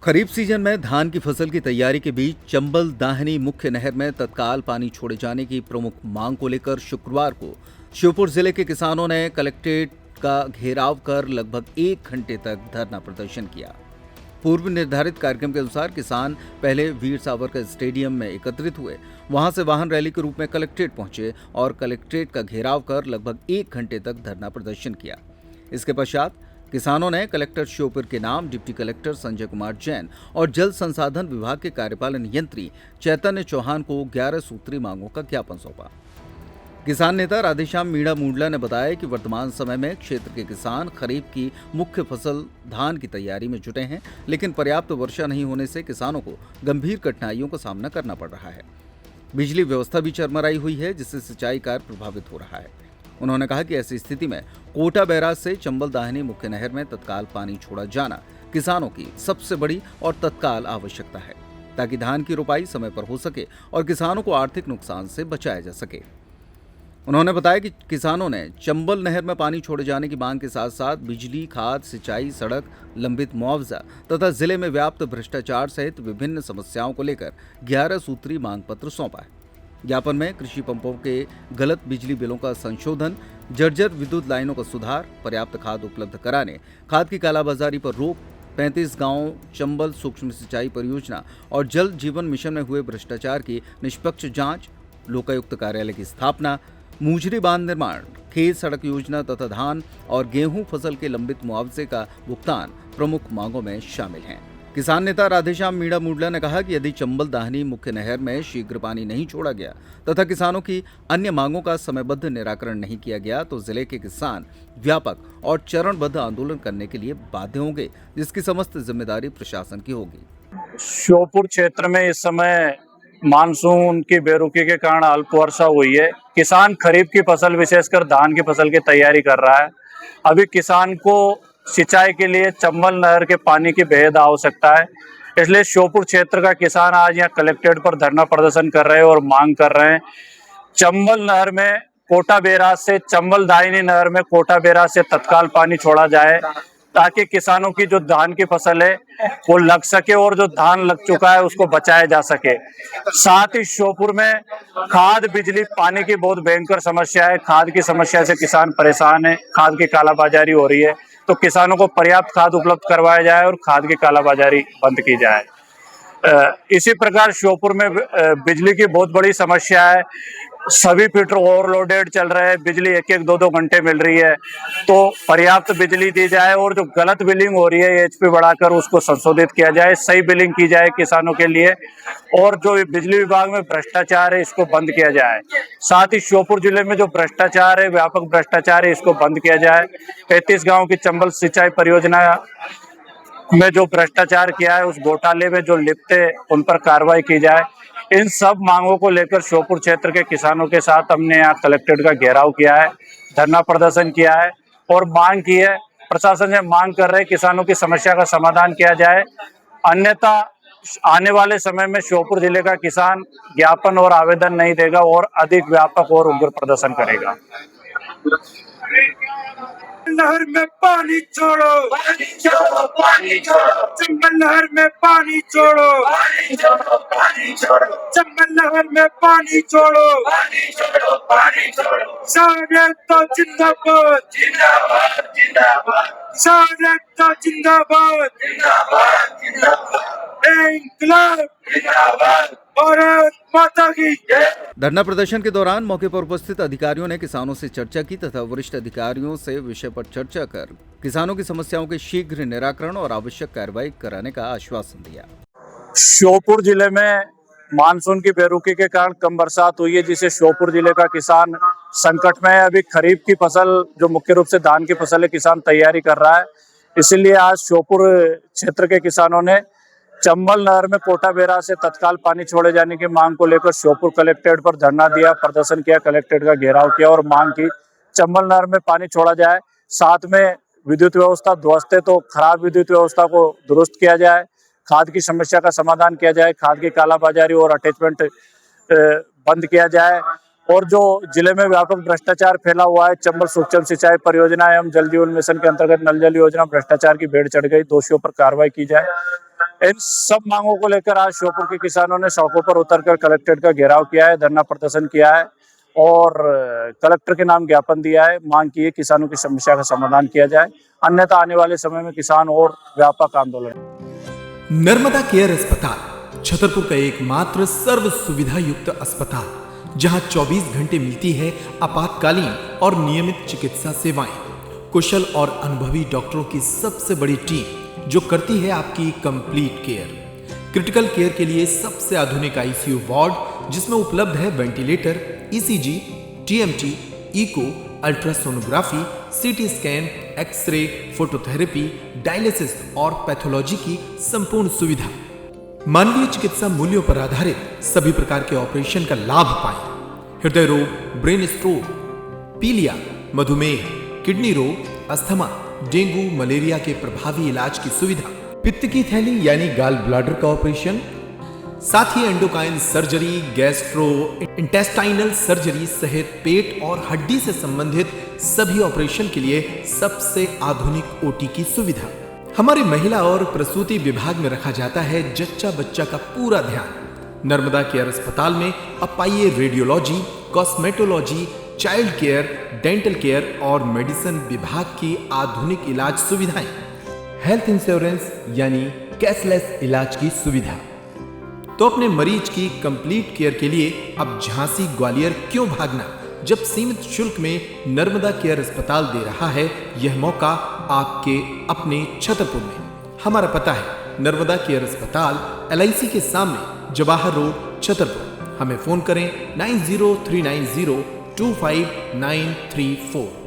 खरीफ season में धान की फसल की तैयारी के बीच चंबल दाहनी मुख्य नहर में तत्काल पानी छोड़े जाने की प्रमुख मांग को लेकर शुक्रवार को श्योपुर जिले के किसानों ने कलेक्ट्रेट का घेराव कर लगभग 1 घंटे तक धरना प्रदर्शन किया। पूर्व निर्धारित कार्यक्रम के अनुसार किसान पहले वीर सावरकर स्टेडियम में एकत्रित हुए, वहां से वाहन रैली के रूप में कलेक्ट्रेट पहुंचे और कलेक्ट्रेट का घेराव कर लगभग 1 घंटे तक धरना प्रदर्शन किया। इसके पश्चात किसानों ने कलेक्टर श्योपुर के नाम डिप्टी कलेक्टर संजय कुमार जैन और जल संसाधन विभाग के कार्यपालन यंत्री चैतन्य चौहान को 11 सूत्री मांगों का ज्ञापन सौंपा। किसान नेता राधेश्याम मीणा मुंडला ने बताया कि वर्तमान समय में क्षेत्र के किसान खरीफ की मुख्य फसल धान की तैयारी में जुटे हैं, लेकिन पर्याप्त वर्षा नहीं होने से किसानों को गंभीर कठिनाइयों का सामना करना पड़ रहा है। बिजली व्यवस्था भी चरमराई हुई है, जिससे सिंचाई कार्य प्रभावित हो रहा है। उन्होंने कहा कि ऐसी स्थिति में कोटा बैराज से चंबल दाहिनी मुख्य नहर में तत्काल पानी छोड़ा जाना किसानों की सबसे बड़ी और तत्काल आवश्यकता है, ताकि धान की रोपाई समय पर हो सके और किसानों को आर्थिक नुकसान से बचाया जा सके। उन्होंने बताया कि किसानों ने चंबल नहर में पानी छोड़े जाने की मांग के साथ साथ बिजली, खाद, सिंचाई, सड़क, लंबित मुआवजा तथा जिले में व्याप्त भ्रष्टाचार सहित विभिन्न समस्याओं को लेकर 11 सूत्री मांग पत्र सौंपा है। ज्ञापन में कृषि पंपों के गलत बिजली बिलों का संशोधन, जर्जर विद्युत लाइनों का सुधार, पर्याप्त खाद उपलब्ध कराने, खाद की कालाबाजारी पर रोक, 35 गांव चंबल सूक्ष्म सिंचाई परियोजना और जल जीवन मिशन में हुए भ्रष्टाचार की निष्पक्ष जांच, लोकायुक्त कार्यालय की स्थापना, मुजरी बांध निर्माण, खेत सड़क योजना तथा धान और गेहूं फसल के लंबित मुआवजे का भुगतान प्रमुख मांगों में शामिल हैं। किसान नेता राधेश्याम मीणा मुंडला ने कहा कि यदि चंबल दाहिनी मुख्य नहर में शीघ्र पानी नहीं छोड़ा गया तथा किसानों की अन्य मांगों का समयबद्ध निराकरण नहीं किया गया तो जिले के किसान व्यापक और चरणबद्ध आंदोलन करने के लिए बाध्य होंगे, जिसकी समस्त जिम्मेदारी प्रशासन की होगी। श्योपुर क्षेत्र में इस समय मानसून की बेरुखी के कारण अल्प वर्षा हुई है। किसान खरीफ की फसल विशेषकर धान की फसल की तैयारी कर रहा है। अभी किसान को सिंचाई के लिए चंबल नहर के पानी की बेहद आवश्यकता है, इसलिए श्योपुर क्षेत्र का किसान आज यहाँ कलेक्ट्रेट पर धरना प्रदर्शन कर रहे हैं और मांग कर रहे हैं चंबल नहर में कोटा बैराज से, चंबल दाहिनी नहर में कोटा बैराज से तत्काल पानी छोड़ा जाए, ताकि किसानों की जो धान की फसल है वो लग सके और जो धान लग चुका है उसको बचाया जा सके। साथ ही श्योपुर में खाद, बिजली, पानी की बहुत भयंकर समस्या है। खाद की समस्या से किसान परेशान है, खाद की कालाबाजारी हो रही है, तो किसानों को पर्याप्त खाद उपलब्ध करवाया जाए और खाद की कालाबाजारी बंद की जाए। इसी प्रकार श्योपुर में बिजली की बहुत बड़ी समस्या है। सभी फीडर ओवरलोडेड चल रहे हैं, बिजली 1-1, 2-2 घंटे मिल रही है, तो पर्याप्त बिजली दी जाए और जो गलत बिलिंग हो रही है एचपी बढ़ाकर उसको संशोधित किया जाए, सही बिलिंग की जाए किसानों के लिए, और जो बिजली विभाग में भ्रष्टाचार है इसको बंद किया जाए। साथ ही श्योपुर जिले में जो भ्रष्टाचार है, व्यापक भ्रष्टाचार है, इसको बंद किया जाए। 35 गाँव की चंबल सिंचाई परियोजना में जो भ्रष्टाचार किया है, उस घोटाले में जो लिप्त है उन पर कार्रवाई की जाए। इन सब मांगों को लेकर श्योपुर क्षेत्र के किसानों के साथ हमने यहाँ कलेक्ट्रेट का घेराव किया है, धरना प्रदर्शन किया है और मांग की है। प्रशासन से मांग कर रहे किसानों की समस्या का समाधान किया जाए, अन्यथा आने वाले समय में श्योपुर जिले का किसान ज्ञापन और आवेदन नहीं देगा और अधिक व्यापक और उग्र प्रदर्शन करेगा। नहर में पानी छोड़ो, पानी छोड़ो, पानी छोड़ो, चंबल नहर में पानी छोड़ो, पानी छोड़ो, पानी छोड़ो, चंबल नहर में पानी छोड़ो, पानी छोड़ो, पानी छोड़ो। शौर्य तो जिंदाबाद, जिंदाबाद, जिंदाबाद, शौर्य तो जिंदाबाद, जिंदाबाद, जिंदाबाद, इंकलाब जिंदाबाद, भारत माता की जय। धरना प्रदर्शन के दौरान मौके पर उपस्थित अधिकारियों ने किसानों से चर्चा की तथा वरिष्ठ अधिकारियों से विषय पर चर्चा कर किसानों की समस्याओं के शीघ्र निराकरण और आवश्यक कार्रवाई कराने का आश्वासन दिया। श्योपुर जिले में मानसून की बेरुखी के कारण कम बरसात हुई है, जिससे श्योपुर जिले का किसान संकट में है। अभी खरीफ की फसल जो मुख्य रूप से धान की फसल है, किसान तैयारी कर रहा है। इसीलिए आज श्योपुर क्षेत्र के किसानों ने चंबल नहर में कोटा बैराज से तत्काल पानी छोड़े जाने की मांग को लेकर श्योपुर कलेक्ट्रेट पर धरना दिया, प्रदर्शन किया, कलेक्ट्रेट का घेराव किया और मांग की चंबल नहर में पानी छोड़ा जाए। साथ में विद्युत व्यवस्था ध्वस्त है, तो खराब विद्युत व्यवस्था को दुरुस्त किया जाए, खाद की समस्या का समाधान किया जाए, खाद की कालाबाजारी और अटैचमेंट बंद किया जाए और जो जिले में व्यापक भ्रष्टाचार फैला हुआ है, चंबल सूक्ष्म सिंचाई परियोजना एवं जल जीवन मिशन के अंतर्गत नल जल योजना भ्रष्टाचार की भेड़ चढ़ गई, दोषियों पर कार्रवाई की जाए। इन सब मांगों को लेकर आज श्योपुर के किसानों ने सड़कों पर उतरकर कलेक्ट्रेट का घेराव किया है, धरना प्रदर्शन किया है और कलेक्टर के नाम ज्ञापन दिया है। मांग की है किसानों की समस्या का समाधान किया जाए, अन्यथा आने वाले समय में किसान और व्यापक आंदोलन। नर्मदा केयर अस्पताल छतरपुर का एकमात्र सर्व सुविधा युक्त अस्पताल, जहां 24 घंटे मिलती है आपातकालीन और नियमित चिकित्सा सेवाएं। कुशल और अनुभवी डॉक्टरों की सबसे बड़ी टीम जो करती है आपकी कंप्लीट केयर। क्रिटिकल केयर के लिए सबसे आधुनिक आईसीयू वार्ड, जिसमें उपलब्ध है ventilator, ECG, TMT, echo, ultrasonography, CT scan, x ray, phototherapy, dialysis और पैथोलॉजी की संपूर्ण सुविधा। मानवीय चिकित्सा मूल्यों पर आधारित सभी प्रकार के ऑपरेशन का लाभ पाएं। हृदय रोग, ब्रेन स्ट्रोक, पीलिया, मधुमेह, किडनी रोग, अस्थमा, डेंगू, मलेरिया के प्रभावी इलाज की सुविधा, पित्त की थैली यानी गाल ब्लैडर का ऑपरेशन, साथ ही endocrine surgery, gastrointestinal surgery सहित पेट और हड्डी से संबंधित सभी ऑपरेशन के लिए सबसे आधुनिक ओटी की सुविधा। हमारे महिला और प्रसूति विभाग में रखा जाता है जच्चा बच्चा का पूरा ध्यान। नर्मदा केयर अस्पताल में अब पाइए radiology, cosmetology, child care, dental care और मेडिसिन विभाग की आधुनिक इलाज सुविधाएं, हेल्थ इंश्योरेंस यानी कैशलेस इलाज की सुविधा। तो अपने मरीज की कंप्लीट केयर के लिए अब झांसी ग्वालियर क्यों भागना, जब सीमित शुल्क में नर्मदा केयर अस्पताल दे रहा है यह मौका आपके अपने छतरपुर में। हमारा पता है नर्मदा केयर अस्पताल LIC के सामने, जवाहर रोड, छतरपुर। हमें फोन करें 9039025934।